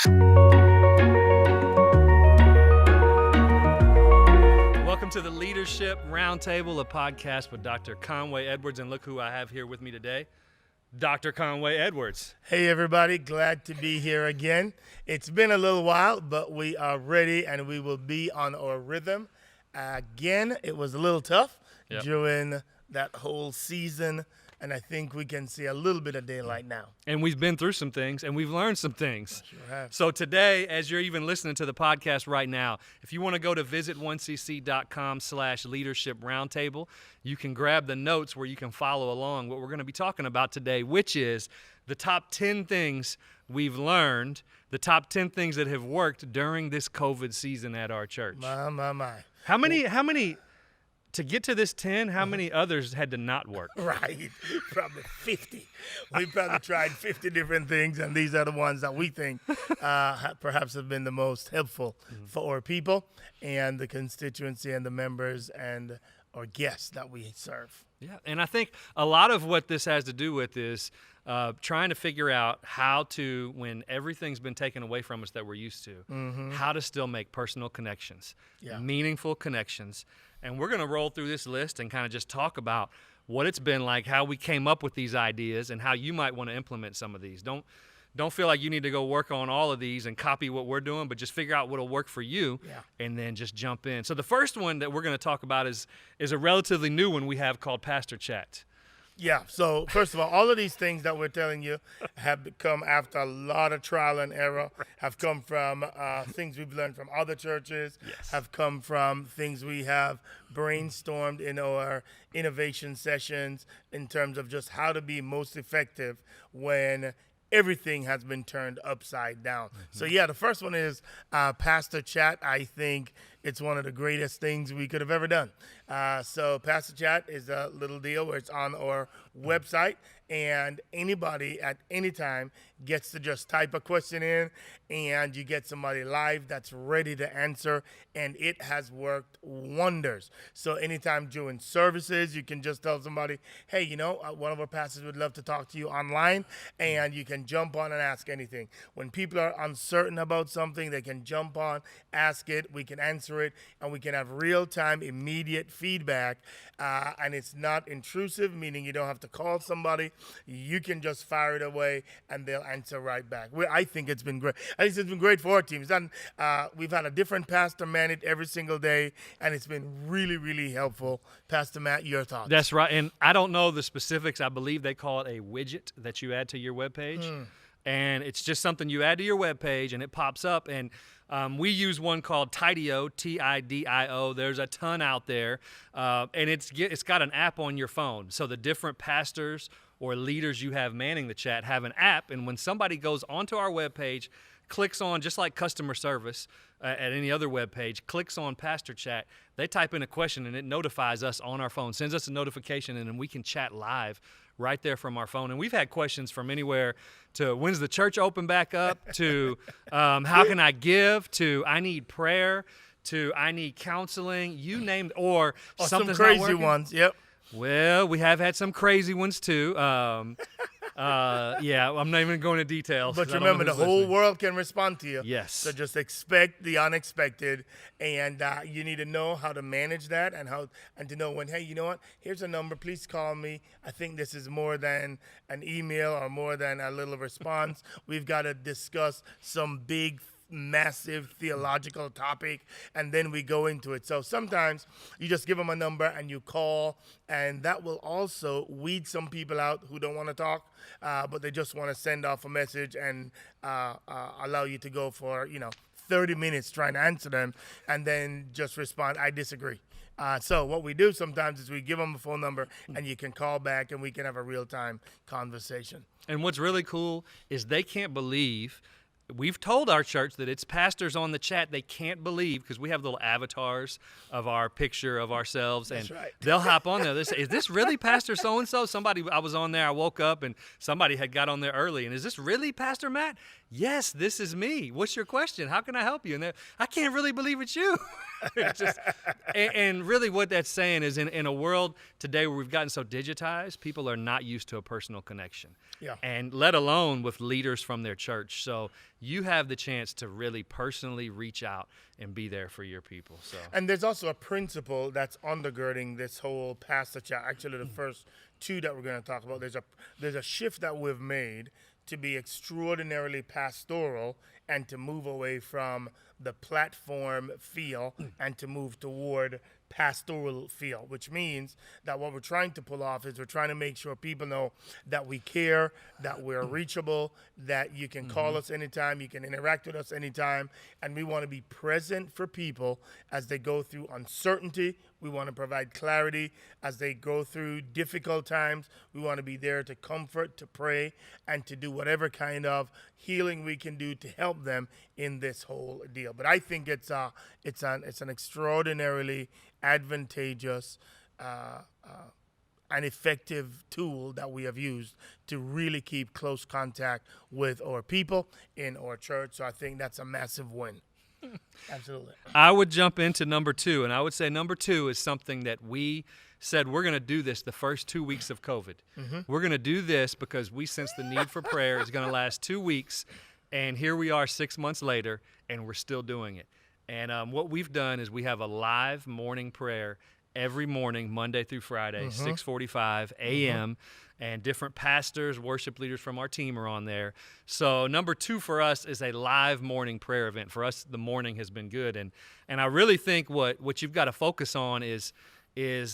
Welcome to the Leadership Roundtable, a podcast with Dr. Conway Edwards. And look who I have here with me today, Dr. Conway Edwards. Hey, everybody. Glad to be here again. It's been a little while, but we are ready, and we will be on our rhythm. Again, it was a little tough during that whole season, and I think we can see a little bit of daylight now. And we've been through some things, and we've learned some things. Sure have. So today, as you're even listening to the podcast right now, if you want to go to visit1cc.com/leadership roundtable, you can grab the notes where you can follow along what we're going to be talking about today, which is the top 10 things we've learned, the top 10 things that have worked during this COVID season at our church. My. How many, to get to this 10, how many others had to not work? Right. Probably 50. We probably tried 50 different things, and these are the ones that we think perhaps have been the most helpful for our people and the constituency and the members and our guests that we serve. Yeah, and I think a lot of what this has to do with is trying to figure out how to, when everything's been taken away from us that we're used to, how to still make personal connections, meaningful connections. And we're going to roll through this list and kind of just talk about what it's been like, how we came up with these ideas, and how you might want to implement some of these. Don't feel like you need to go work on all of these and copy what we're doing, but just figure out what'll work for you and then just jump in. So the first one that we're going to talk about is a relatively new one we have called Pastor Chat. Yeah, so first of all of these things that we're telling you have come after a lot of trial and error, have come from things we've learned from other churches, have come from things we have brainstormed in our innovation sessions in terms of just how to be most effective when everything has been turned upside down. So the first one is Pastor Chat. I think it's one of the greatest things we could have ever done. So Pastor Chat is a little deal where it's on our website, and anybody at any time gets to just type a question in, and you get somebody live that's ready to answer, and it has worked wonders. So anytime during services, you can just tell somebody, hey, one of our pastors would love to talk to you online, and you can jump on and ask anything. When people are uncertain about something, they can jump on, ask it, we can answer it, and we can have real-time, immediate feedback, and it's not intrusive, meaning you don't have to call somebody. You can just fire it away, and they'll answer right back. I think it's been great. I think it's been great for our teams. We've had a different pastor man it every single day, and it's been really, really helpful. Pastor Matt, your thoughts? That's right, and I don't know the specifics. I believe they call it a widget that you add to your webpage, and it's just something you add to your webpage, and it pops up, and we use one called Tidio, Tidio. There's a ton out there, and it's got an app on your phone. So the different pastors or leaders you have manning the chat have an app, and when somebody goes onto our webpage, clicks on, just like customer service at any other webpage, clicks on Pastor Chat, they type in a question, and it notifies us on our phone, sends us a notification, and then we can chat live right there from our phone. And we've had questions from anywhere to when's the church open back up, to how can I give, to I need prayer, to I need counseling, you name it, or something's some crazy not working. ones. Yep. Well, we have had some crazy ones too. I'm not even going into details. But remember, the whole world can respond to you. Yes. So just expect the unexpected, and you need to know how to manage that, and to know when, hey, you know what? Here's a number. Please call me. I think this is more than an email or more than a little response. We've got to discuss some big, massive theological topic, and then we go into it. So sometimes you just give them a number and you call, and that will also weed some people out who don't want to talk, but they just want to send off a message and allow you to go for 30 minutes trying to answer them, and then just respond, I disagree. So what we do sometimes is we give them a phone number, and you can call back, and we can have a real-time conversation. And what's really cool is they can't believe we've told our church that it's pastors on the chat. They can't believe, because we have little avatars of our picture of ourselves. That's and right. They'll hop on there. They say, is this really Pastor so-and-so? I was on there, I woke up, and somebody had got on there early. And is this really Pastor Matt? yes, this is me. What's your question? How can I help you? And I can't really believe it's you. It's just, and really what that's saying is in a world today where we've gotten so digitized, people are not used to a personal connection. Yeah. And let alone with leaders from their church. So you have the chance to really personally reach out and be there for your people. So. And there's also a principle that's undergirding this whole pastor chat. Actually, the first two that we're going to talk about, there's a shift that we've made to be extraordinarily pastoral and to move away from the platform feel and to move toward pastoral feel, which means that what we're trying to pull off is we're trying to make sure people know that we care, that we're reachable, that you can call us anytime, you can interact with us anytime, and we want to be present for people as they go through uncertainty. We want to provide clarity as they go through difficult times. We want to be there to comfort, to pray, and to do whatever kind of healing we can do to help them in this whole deal. But I think it's an extraordinarily advantageous and effective tool that we have used to really keep close contact with our people in our church. So I think that's a massive win. Absolutely. I would jump into number 2, and I would say number 2 is something that we said we're going to do this the first 2 weeks of COVID. We're going to do this because we sense the need for prayer is going to last 2 weeks, and here we are 6 months later, and we're still doing it. And what we've done is we have a live morning prayer every morning, Monday through Friday, 6:45 a.m., and different pastors, worship leaders from our team are on there. So number 2 for us is a live morning prayer event. For us, the morning has been good. And I really think what you've got to focus on is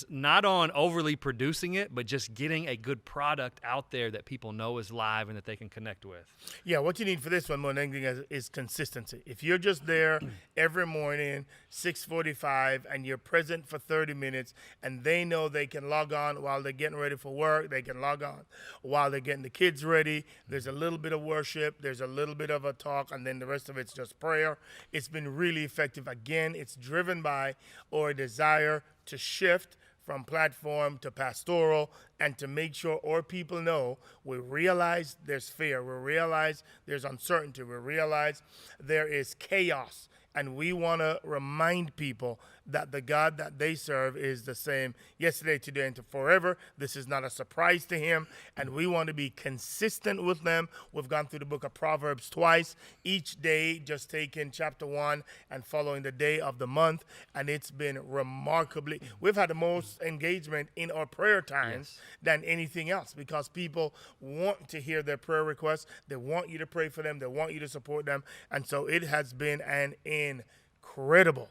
not on overly producing it, but just getting a good product out there that people know is live and that they can connect with. Yeah, what you need for this one more than anything is consistency. If you're just there every morning, 6:45, and you're present for 30 minutes, and they know they can log on while they're getting ready for work, they can log on while they're getting the kids ready, there's a little bit of worship, there's a little bit of a talk, and then the rest of it's just prayer. It's been really effective. Again, it's driven by our desire to shift from platform to pastoral and to make sure our people know we realize there's fear, we realize there's uncertainty, we realize there is chaos. And we want to remind people that the God that they serve is the same yesterday, today, and forever. This is not a surprise to him. And we want to be consistent with them. We've gone through the book of Proverbs twice, each day just taking chapter 1 and following the day of the month. And it's been remarkably, we've had the most engagement in our prayer times than anything else because people want to hear their prayer requests. They want you to pray for them. They want you to support them. And so it has been an incredible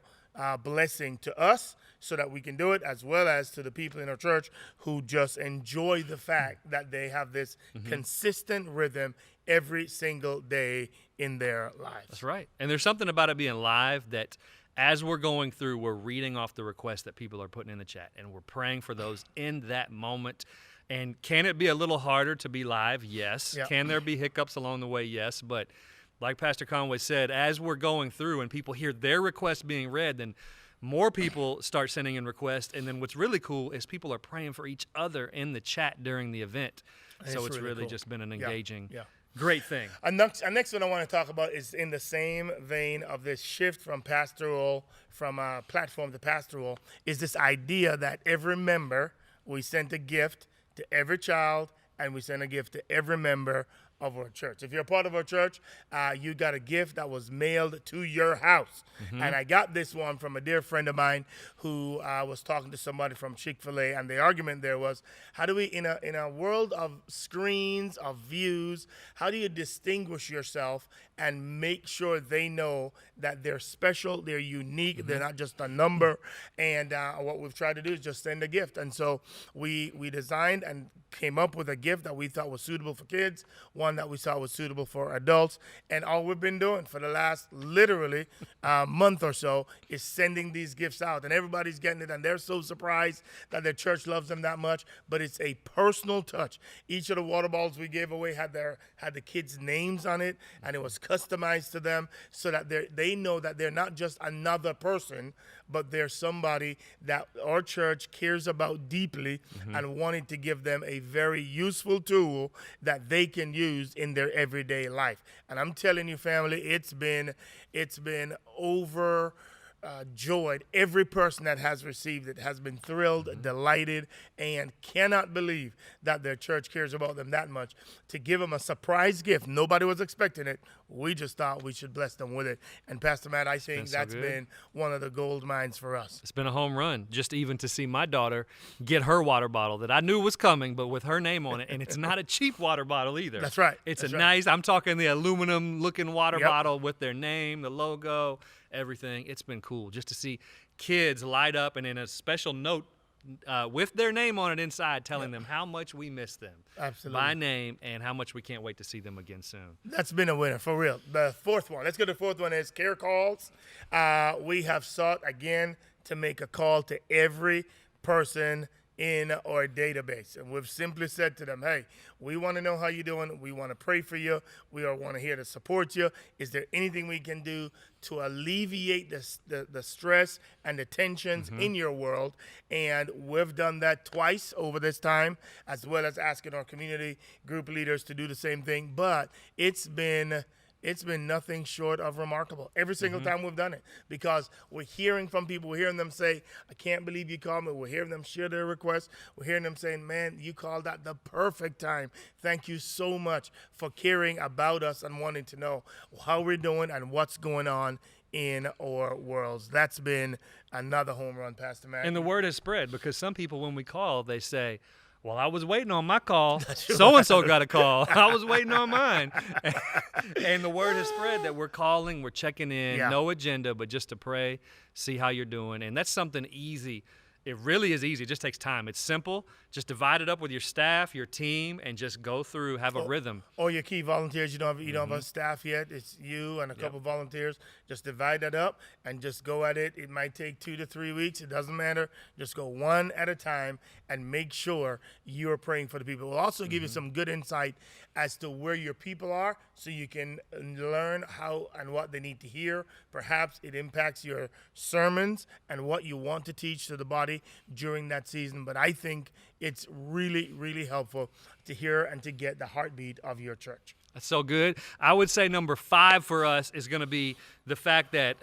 blessing to us so that we can do it, as well as to the people in our church who just enjoy the fact that they have this consistent rhythm every single day in their lives. That's right. And there's something about it being live that as we're going through, we're reading off the requests that people are putting in the chat, and we're praying for those in that moment. And can it be a little harder to be live? Yes. Yep. Can there be hiccups along the way? Yes. But like Pastor Conway said, as we're going through and people hear their requests being read, then more people start sending in requests. And then what's really cool is people are praying for each other in the chat during the event. So it's really cool. just been an engaging, great thing. And next one I want to talk about is in the same vein of this shift from platform to pastoral, is this idea that every member, we sent a gift to every child, and we send a gift to every member of our church. If you're a part of our church, you got a gift that was mailed to your house. And I got this one from a dear friend of mine who was talking to somebody from Chick-fil-A, and the argument there was, how do we, in a world of screens, of views, how do you distinguish yourself and make sure they know that they're special, they're unique, they're not just a number? And what we've tried to do is just send a gift. And so we designed and came up with a gift that we thought was suitable for kids, one that we thought was suitable for adults. And all we've been doing for the last literally month or so is sending these gifts out. And everybody's getting it, and they're so surprised that their church loves them that much. But it's a personal touch. Each of the water bottles we gave away had the kids' names on it, and it was customized to them so that they know that they're not just another person, but they're somebody that our church cares about deeply and wanting to give them a very useful tool that they can use in their everyday life. And I'm telling you, family, it's been joyed. Every person that has received it has been thrilled, delighted, and cannot believe that their church cares about them that much. To give them a surprise gift, nobody was expecting it. We just thought we should bless them with it. And Pastor Matt, I think that's been one of the gold mines for us. It's been a home run, just even to see my daughter get her water bottle that I knew was coming, but with her name on it. And it's not a cheap water bottle either. That's right. It's That's a right. nice, I'm talking the aluminum-looking water bottle with their name, the logo, everything. It's been cool just to see kids light up and in a special note with their name on it inside telling them how much we miss them. Absolutely. By name and how much we can't wait to see them again soon. That's been a winner, for real. The fourth one. Let's go to the fourth one is care calls. We have sought, again, to make a call to every person in our database. And we've simply said to them, hey, we want to know how you're doing. We want to pray for you. We want to here to support you. Is there anything we can do to alleviate the stress and the tensions in your world? And we've done that twice over this time, as well as asking our community group leaders to do the same thing. But it's been nothing short of remarkable every single time we've done it, because we're hearing from people. We're hearing them say, I can't believe you called me. We're hearing them share their requests. We're hearing them saying, man, you called at the perfect time. Thank you so much for caring about us and wanting to know how we're doing and what's going on in our worlds. That's been another home run, Pastor Matt. And the word has spread, because some people, when we call, they say, well, I was waiting on my call. So-and-so got a call. I was waiting on mine. And the word has spread that we're calling, we're checking in, no agenda, but just to pray, see how you're doing. And that's something easy. It really is easy. It just takes time. It's simple. Just divide it up with your staff, your team, and just go through, have a rhythm. Or your key volunteers. You don't have a staff yet. It's you and a couple volunteers. Just divide that up and just go at it. It might take 2 to 3 weeks. It doesn't matter. Just go one at a time and make sure you're praying for the people. We'll also give you some good insight as to where your people are, so you can learn how and what they need to hear. Perhaps it impacts your sermons and what you want to teach to the body during that season. But I think it's really, really helpful to hear and to get the heartbeat of your church. That's so good. I would say number 5 for us is going to be the fact that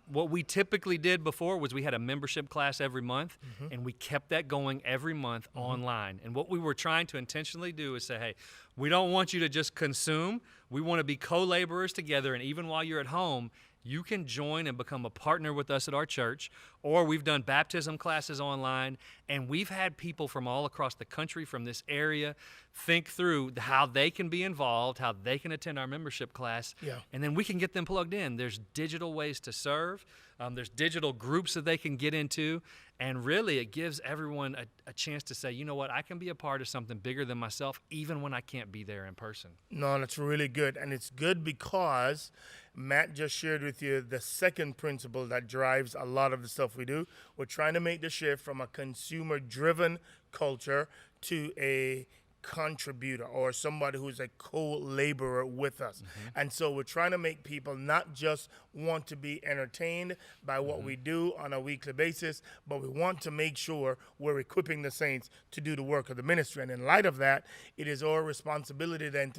what we typically did before was we had a membership class every month, and we kept that going every month online. And what we were trying to intentionally do is say, hey, we don't want you to just consume. We want to be co-laborers together, and even while you're at home, you can join and become a partner with us at our church. Or we've done baptism classes online, and we've had people from all across the country, from this area, think through how they can be involved, how they can attend our membership class, and then we can get them plugged in. There's digital ways to serve. There's digital groups that they can get into, and really it gives everyone a chance to say, you know what, I can be a part of something bigger than myself, even when I can't be there in person. No, that's really good, and it's good because Matt just shared with you the second principle that drives a lot of the stuff we do. We're trying to make the shift from a consumer-driven culture to a contributor, or somebody who's a co-laborer with us. And so we're trying to make people not just want to be entertained by what we do on a weekly basis, but we want to make sure we're equipping the saints to do the work of the ministry. And in light of that, it is our responsibility then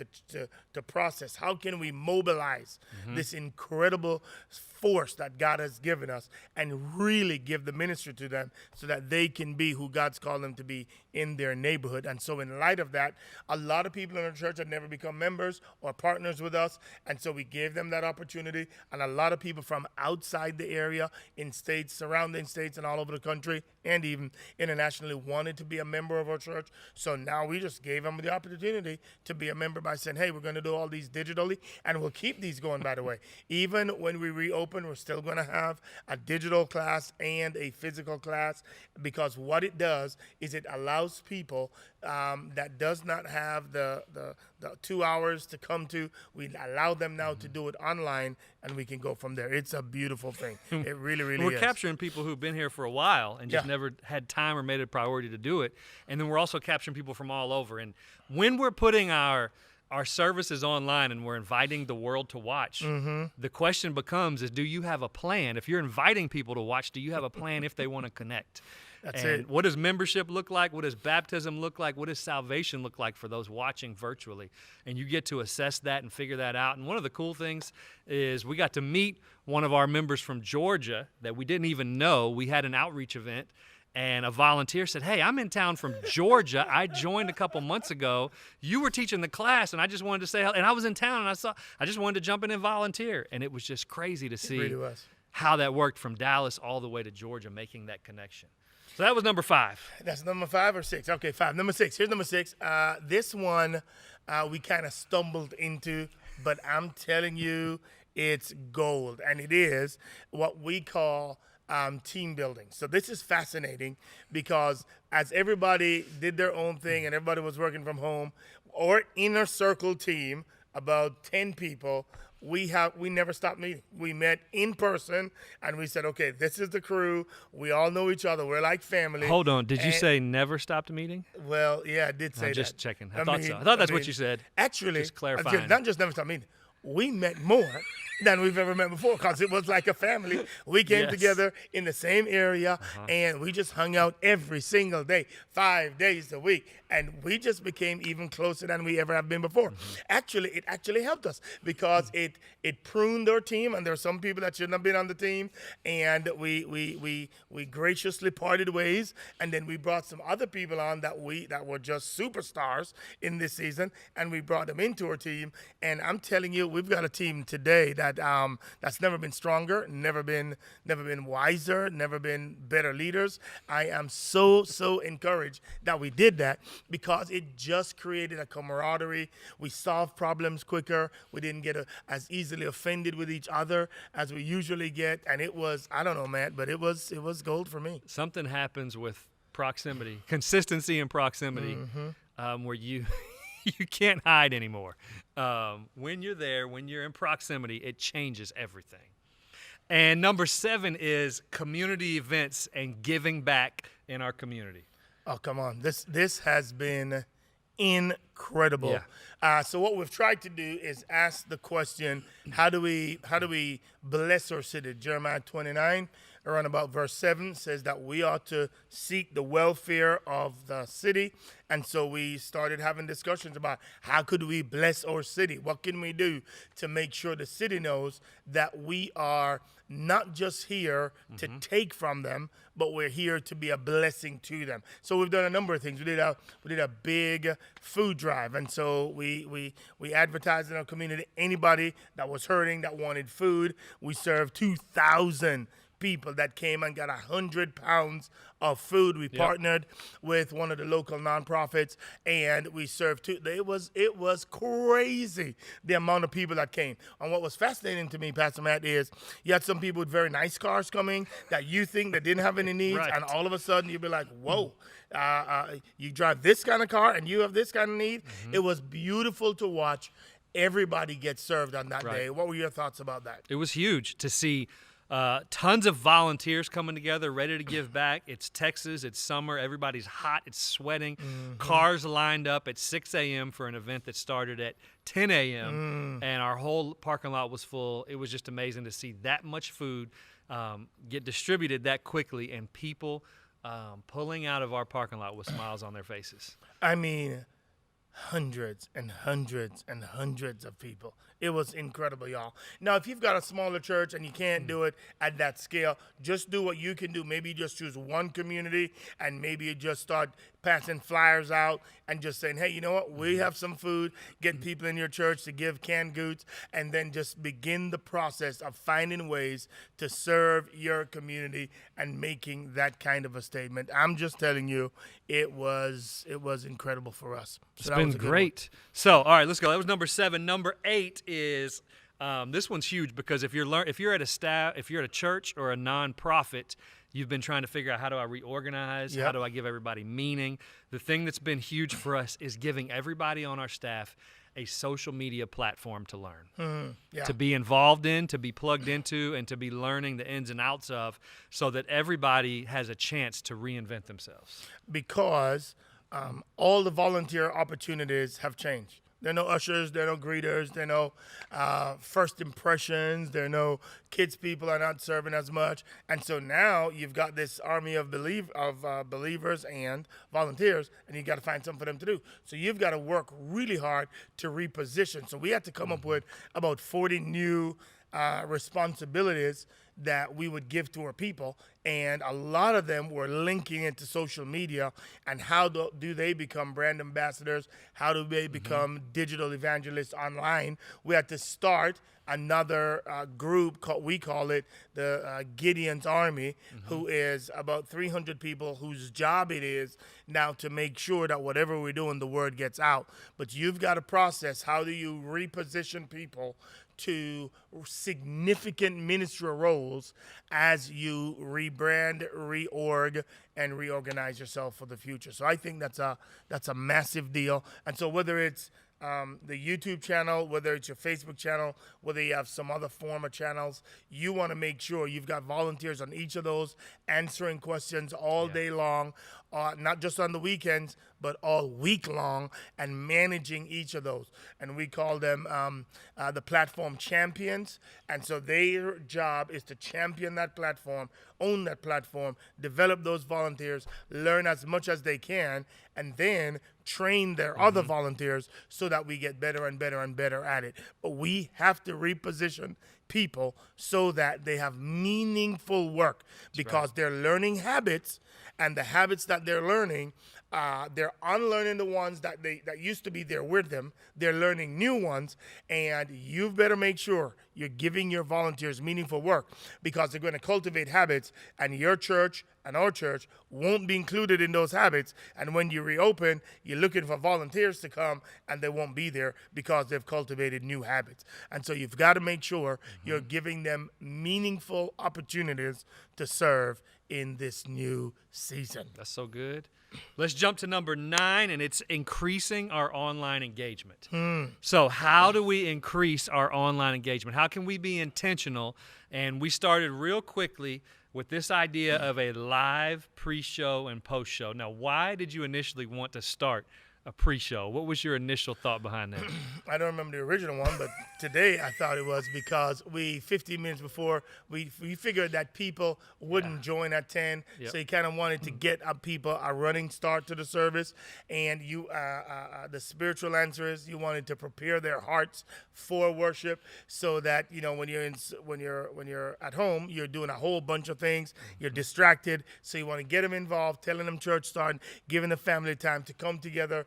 to process how can we mobilize this incredible force that God has given us and really give the ministry to them so that they can be who God's called them to be in their neighborhood. And so in light of that, a lot of people in our church have never become members or partners with us, and so we gave them that opportunity. And a lot of people from outside the area, in states, surrounding states, and all over the country, and even internationally, wanted to be a member of our church. So now we just gave them the opportunity to be a member by saying, hey, we're going to do all these digitally, and we'll keep these going, by the way. Even when we reopen, we're still going to have a digital class and a physical class, because what it does is it allows people that does not have the 2 hours to come to, we allow them now to do it online, and we can go from there. It's a beautiful thing. It really, really is. We're capturing people who've been here for a while and just never had time or made it a priority to do it. And then we're also capturing people from all over. And when we're putting our our service is online and we're inviting the world to watch, the question becomes is, do you have a plan? If you're inviting people to watch, do you have a plan if they want to connect? That's and it. What does membership look like? What does baptism look like? What does salvation look like for those watching virtually? And you get to assess that and figure that out. And one of the cool things is we got to meet one of our members from Georgia that we didn't even know. We had an outreach event, and a volunteer said, hey, I'm in town from Georgia. I joined a couple months ago. You were teaching the class, and I just wanted to say hello. And I was in town, and I just wanted to jump in and volunteer. And it was just crazy to see how that worked from Dallas all the way to Georgia, making that connection. So that was number 5. That's number 5 or 6? Okay, 5. Number 6. Here's number 6. This one we kind of stumbled into, but I'm telling you, it's gold. And it is what we call team building. So this is fascinating because as everybody did their own thing and everybody was working from home, our inner circle team, about 10 people, we never stopped meeting. We met in person and we said, okay, this is the crew. We all know each other. We're like family. Hold on. Did you say never stopped meeting? Well, yeah, I did say that. I'm just checking. I thought so. I thought that's what you said. Actually, just clarifying. Not just never stopped meeting. We met more than we've ever met before because it was like a family. We came together in the same area and we just hung out every single day, 5 days a week. And we just became even closer than we ever have been before. Actually, it actually helped us because it pruned our team, and there are some people that shouldn't have been on the team, and we graciously parted ways, and then we brought some other people on that were just superstars in this season, and we brought them into our team. And I'm telling you, we've got a team today that's never been stronger, never been wiser, never been better leaders. I am so encouraged that we did that, because it just created a camaraderie. We solved problems quicker. We didn't get as easily offended with each other as we usually get. And it was, I don't know, Matt, but it was gold for me. Something happens with proximity, consistency and proximity, where you can't hide anymore. When you're there, when you're in proximity, it changes everything. And number 7 is community events and giving back in our community. Oh, come on. This has been incredible. Yeah. So what we've tried to do is ask the question, how do we bless our city? Jeremiah 29, around about verse 7, says that we ought to seek the welfare of the city. And so we started having discussions about how could we bless our city? What can we do to make sure the city knows that we are not just here to take from them, but we're here to be a blessing to them. So we've done a number of things. We did a big food drive, and so we advertised in our community anybody that was hurting, that wanted food. We served 2,000 people that came and got 100 pounds of food. We partnered with one of the local nonprofits, and we served it was crazy the amount of people that came. And what was fascinating to me, Pastor Matt, is you had some people with very nice cars coming that you think that didn't have any needs, and all of a sudden you'd be like, whoa, you drive this kind of car and you have this kind of need. It was beautiful to watch everybody get served on that day. What were your thoughts about that? It was huge to see tons of volunteers coming together, ready to give back. It's Texas. It's summer. Everybody's hot. It's sweating. Cars lined up at 6 a.m. for an event that started at 10 a.m. And our whole parking lot was full. It was just amazing to see that much food get distributed that quickly, and people pulling out of our parking lot with smiles on their faces. I mean, hundreds and hundreds and hundreds of people. It was incredible, y'all. Now, if you've got a smaller church and you can't do it at that scale, just do what you can do. Maybe you just choose one community, and maybe you just start passing flyers out and just saying, hey, you know what? We have some food. Get people in your church to give canned goods, and then just begin the process of finding ways to serve your community and making that kind of a statement. I'm just telling you, it was incredible for us. So it's been great. So, all right, let's go. That was number 7. Number 8 is this one's huge, because if you're at a church or a nonprofit, you've been trying to figure out, how do I reorganize? How do I give everybody meaning? The thing that's been huge for us is giving everybody on our staff a social media platform to learn, to be involved in, to be plugged into, and to be learning the ins and outs of, so that everybody has a chance to reinvent themselves. Because all the volunteer opportunities have changed. There are no ushers, there are no greeters, there are no first impressions, there are no kids people are not serving as much. And so now you've got this army of believers and volunteers, and you got to find something for them to do. So you've got to work really hard to reposition. So we had to come up with about 40 new responsibilities that we would give to our people, and a lot of them were linking into social media and how do they become brand ambassadors, how do they become digital evangelists online. We had to start another group, we call it the Gideon's Army, who is about 300 people whose job it is now to make sure that whatever we're doing, the word gets out. But you've got to process, how do you reposition people to significant ministerial roles as you rebrand, reorg, and reorganize yourself for the future. So I think that's a massive deal. And so whether it's the YouTube channel, whether it's your Facebook channel, whether you have some other form of channels, you want to make sure you've got volunteers on each of those answering questions all day long, not just on the weekends, but all week long, and managing each of those. And we call them the platform champions. And so their job is to champion that platform, own that platform, develop those volunteers, learn as much as they can, and then train their other volunteers so that we get better and better and better at it. But we have to reposition people so that they have meaningful work, because they're learning habits, and the habits that they're learning, they're unlearning the ones that used to be there with them. They're learning new ones, and you better make sure you're giving your volunteers meaningful work, because they're going to cultivate habits, and your church and our church won't be included in those habits. And when you reopen, you're looking for volunteers to come, and they won't be there because they've cultivated new habits. And so you've got to make sure you're giving them meaningful opportunities to serve in this new season. That's so good. Let's jump to number 9, and it's increasing our online engagement. So how do we increase our online engagement? How can we be intentional? And we started real quickly with this idea of a live pre-show and post-show. Now, why did you initially want to start a pre-show? What was your initial thought behind that? I don't remember the original one, but today I thought it was because 15 minutes before, we figured that people wouldn't join at 10, so you kind of wanted to get people a running start to the service. And you, the spiritual answer is you wanted to prepare their hearts for worship, so that when you're at home, you're doing a whole bunch of things, you're distracted, so you want to get them involved, telling them church starting, giving the family time to come together,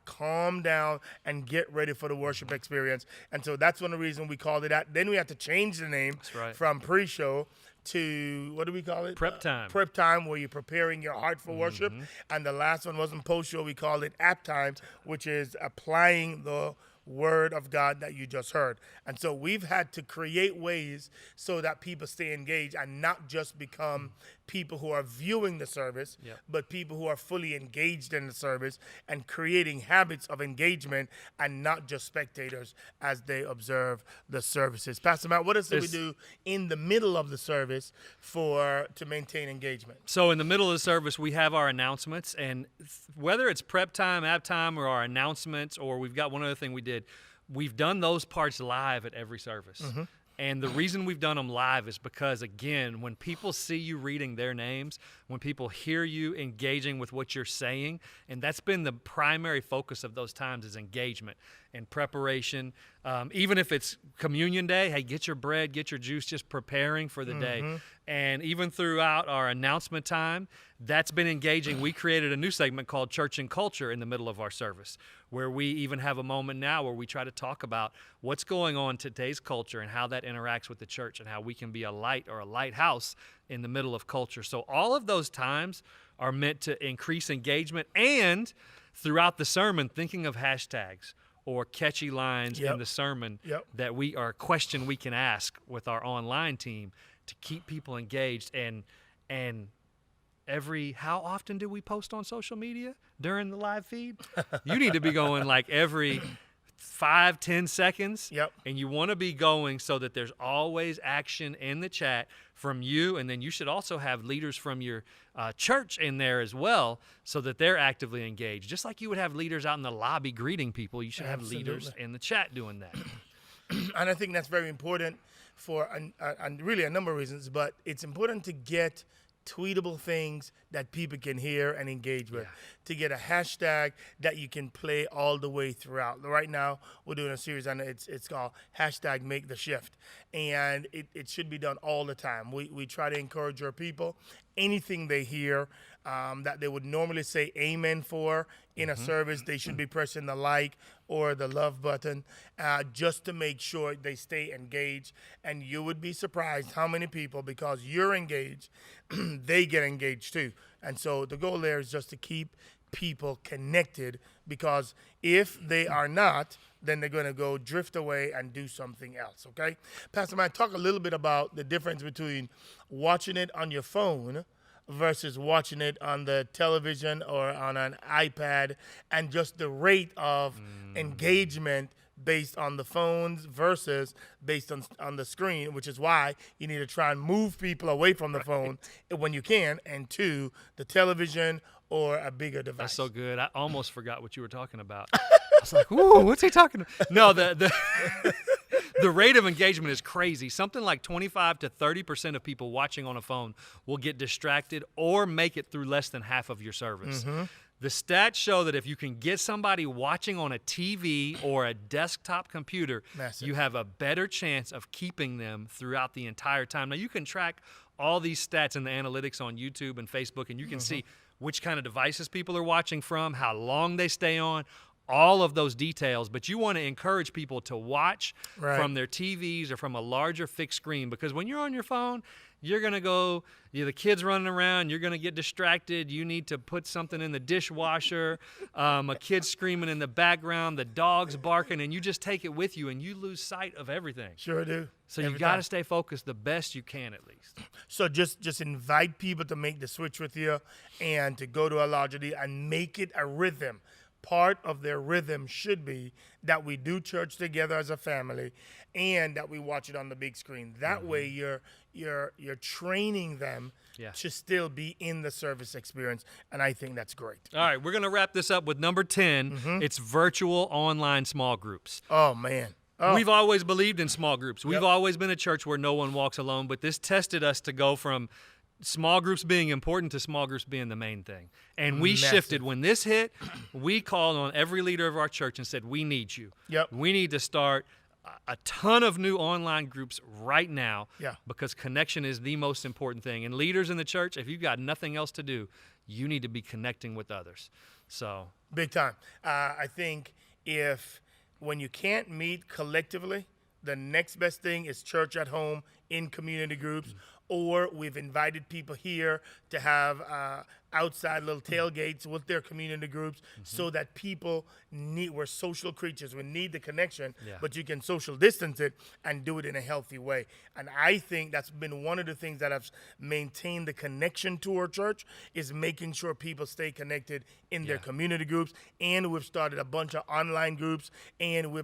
calm down, and get ready for the worship experience. And so that's one of the reasons we called it that. Then we had to change the name from pre-show to, what do we call it? Prep time. Prep time, where you're preparing your heart for worship. And the last one wasn't post-show. We called it app time, which is applying the word of God that you just heard. And so we've had to create ways so that people stay engaged and not just become people who are viewing the service, but people who are fully engaged in the service, and creating habits of engagement and not just spectators as they observe the services. Pastor Matt, what else do we do in the middle of the service to maintain engagement? So in the middle of the service, we have our announcements, and whether it's prep time, app time, or our announcements, or we've got one other thing we did, we've done those parts live at every service. And the reason we've done them live is because, again, when people see you reading their names, when people hear you engaging with what you're saying, and that's been the primary focus of those times, is engagement and preparation. Even if it's communion day, hey, get your bread, get your juice, just preparing for the day. And even throughout our announcement time, that's been engaging. We created a new segment called Church and Culture in the middle of our service, where we even have a moment now where we try to talk about what's going on in today's culture and how that interacts with the church, and how we can be a light or a lighthouse in the middle of culture. So all of those times are meant to increase engagement, and throughout the sermon, thinking of hashtags or catchy lines in the sermon that we are a question we can ask with our online team to keep people engaged. And how often do we post on social media during the live feed? You need to be going like every 5-10 seconds. Yep. And you want to be going so that there's always action in the chat from you. And then you should also have leaders from your church in there as well so that they're actively engaged. Just like you would have leaders out in the lobby greeting people, you should have leaders in the chat doing that. And I think that's very important for really a number of reasons, but it's important to get tweetable things that people can hear and engage with, to get a hashtag that you can play all the way throughout. Right now, we're doing a series on it's called hashtag Make the Shift, and it should be done all the time. We try to encourage our people, anything they hear that they would normally say amen for in a service, they should be pressing the like or the love button just to make sure they stay engaged. And you would be surprised how many people, because you're engaged, they get engaged too. And so the goal there is just to keep people connected, because if they are not, then they're going to go drift away and do something else, okay? Pastor Matt, talk a little bit about the difference between watching it on your phone versus watching it on the television or on an iPad, and just the rate of engagement based on the phones versus based on the screen, which is why you need to try and move people away from the phone when you can, and to the television or a bigger device. That's so good. I almost forgot what you were talking about. I was like, ooh, what's he talking about? No, the rate of engagement is crazy. Something like 25 to 30% of people watching on a phone will get distracted or make it through less than half of your service. The stats show that if you can get somebody watching on a TV or a desktop computer, you have a better chance of keeping them throughout the entire time. Now, you can track all these stats in the analytics on YouTube and Facebook, and you can see which kind of devices people are watching from, how long they stay on, all of those details. But you want to encourage people to watch from their TVs or from a larger fixed screen, because when you're on your phone, you're going to go, the kids running around, you're going to get distracted. You need to put something in the dishwasher, a kid screaming in the background, the dog's barking, and you just take it with you and you lose sight of everything. Sure do. So you got to stay focused the best you can, at least. So just invite people to make the switch with you and to go to a larger deal and make it a rhythm. Part of their rhythm should be that we do church together as a family, and that we watch it on the big screen. That way, you're training them to still be in the service experience, and I think that's great. All right, we're going to wrap this up with number 10. It's virtual online small groups. Oh, man. Oh. We've always believed in small groups. We've always been a church where no one walks alone, but this tested us to go from small groups being important to small groups being the main thing. And we shifted. When this hit, we called on every leader of our church and said, we need you. We need to start a ton of new online groups right now, because connection is the most important thing. And leaders in the church, if you've got nothing else to do, you need to be connecting with others. So big time. I think when you can't meet collectively, the next best thing is church at home in community groups. Or we've invited people here to have outside little tailgates with their community groups, so that we're social creatures. We need the connection, but you can social distance it and do it in a healthy way. And I think that's been one of the things that have maintained the connection to our church, is making sure people stay connected in their community groups. And we've started a bunch of online groups, and we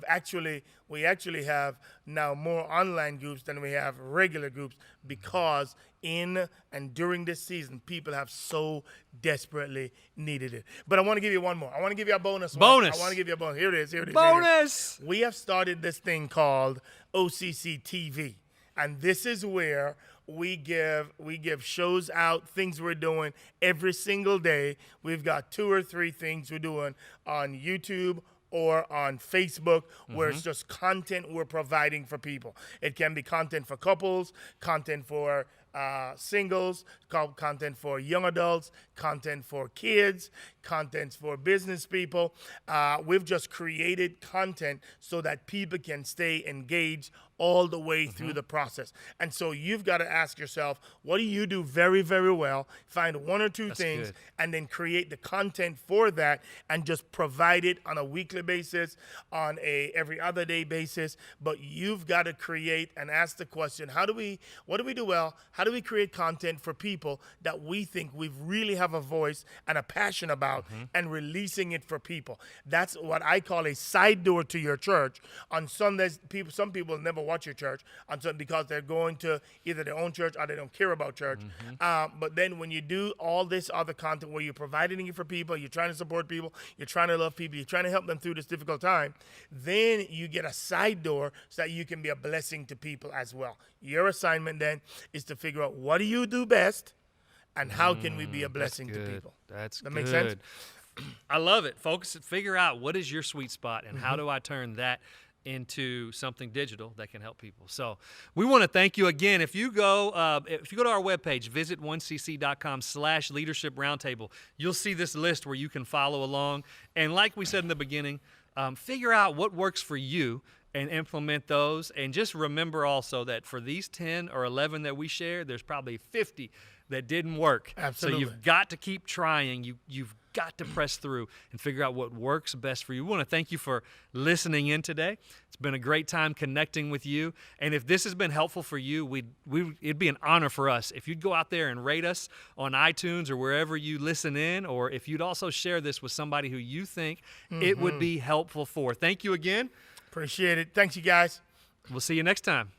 actually have now more online groups than we have regular groups, because in and during this season, people have so desperately needed it. But I want to give you one more. I want to give you a bonus. I want to give you a bonus. Here it is. Bonus! We have started this thing called OCC TV. And this is where we give shows out, things we're doing every single day. We've got 2 or 3 things we're doing on YouTube or on Facebook, where it's just content we're providing for people. It can be content for couples, content for singles, content for young adults, content for kids, content for business people. We've just created content so that people can stay engaged all the way through the process. And so you've got to ask yourself, what do you do very, very well? Find one or two things, and then create the content for that, and just provide it on a weekly basis, on a every other day basis. But you've got to create and ask the question, what do we do well? How do we create content for people that we think we really have a voice and a passion about, and releasing it for people? That's what I call a side door to your church. On Sundays, some people never watch your church on Sunday because they're going to either their own church or they don't care about church. But then when you do all this other content where you're providing it for people, you're trying to support people, you're trying to love people, you're trying to help them through this difficult time, then you get a side door so that you can be a blessing to people as well. Your assignment then is to figure out, what do you do best, and how can we be a blessing to people? That make sense? I love it. Figure out what is your sweet spot, and how do I turn that into something digital that can help people. So we want to thank you again. If you go to our webpage, visit 1cc.com/leadership roundtable, you'll see this list where you can follow along. And like we said in the beginning, figure out what works for you and implement those. And just remember also that for these 10 or 11 that we shared, there's probably 50 that didn't work. Absolutely. So you've got to keep trying. You've got to press through and figure out what works best for you. We want to thank you for listening in today. It's been a great time connecting with you. And if this has been helpful for you, it'd be an honor for us if you'd go out there and rate us on iTunes or wherever you listen in, or if you'd also share this with somebody who you think it would be helpful for. Thank you again. Appreciate it. Thanks, you guys. We'll see you next time.